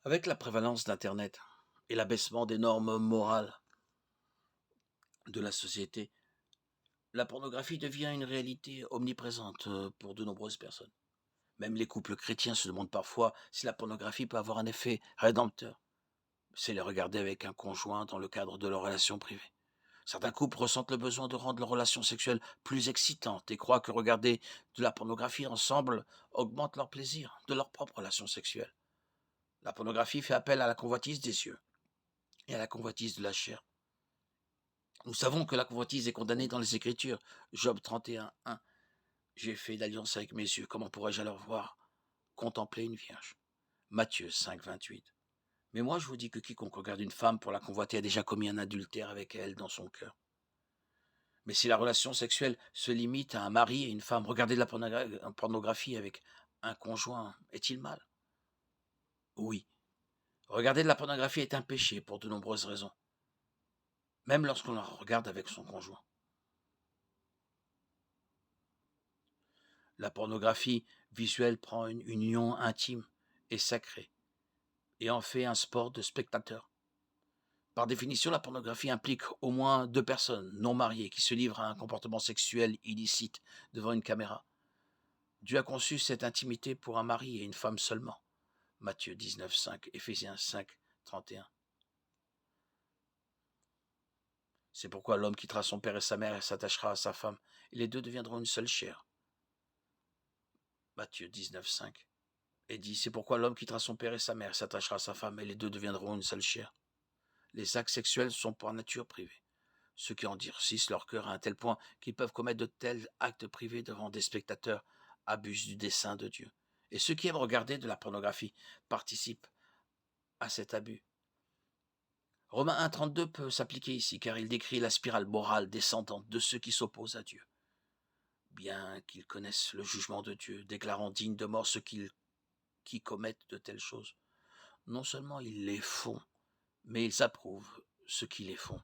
Avec la prévalence d'Internet et l'abaissement des normes morales de la société, la pornographie devient une réalité omniprésente pour de nombreuses personnes. Même les couples chrétiens se demandent parfois si la pornographie peut avoir un effet rédempteur. C'est les regarder avec un conjoint dans le cadre de leur relation privée. Certains couples ressentent le besoin de rendre leur relation sexuelle plus excitante et croient que regarder de la pornographie ensemble augmente leur plaisir de leur propre relation sexuelle. La pornographie fait appel à la convoitise des yeux et à la convoitise de la chair. Nous savons que la convoitise est condamnée dans les Écritures. Job 31, 1. J'ai fait l'alliance avec mes yeux, comment pourrais-je alors voir contempler une vierge? Matthieu 5, 28. Mais moi je vous dis que quiconque regarde une femme pour la convoiter a déjà commis un adultère avec elle dans son cœur. Mais si la relation sexuelle se limite à un mari et une femme, regarder de la pornographie avec un conjoint est-il mal? Oui. Regarder de la pornographie est un péché pour de nombreuses raisons, même lorsqu'on la regarde avec son conjoint. La pornographie visuelle prend une union intime et sacrée et en fait un sport de spectateurs. Par définition, la pornographie implique au moins deux personnes non mariées qui se livrent à un comportement sexuel illicite devant une caméra. Dieu a conçu cette intimité pour un mari et une femme seulement. Matthieu 19, 5, Éphésiens 5, 31. C'est pourquoi l'homme quittera son père et sa mère et s'attachera à sa femme, et les deux deviendront une seule chair. Matthieu 19, 5. Et dit, c'est pourquoi l'homme quittera son père et sa mère, s'attachera à sa femme, et les deux deviendront une seule chair. Les actes sexuels sont par nature privés. Ceux qui endurcissent leur cœur à un tel point qu'ils peuvent commettre de tels actes privés devant des spectateurs abusent du dessein de Dieu. Et ceux qui aiment regarder de la pornographie participent à cet abus. Romains 1,32 peut s'appliquer ici, car il décrit la spirale morale descendante de ceux qui s'opposent à Dieu. Bien qu'ils connaissent le jugement de Dieu, déclarant dignes de mort ceux qui commettent de telles choses, non seulement ils les font, mais ils approuvent ceux qui les font.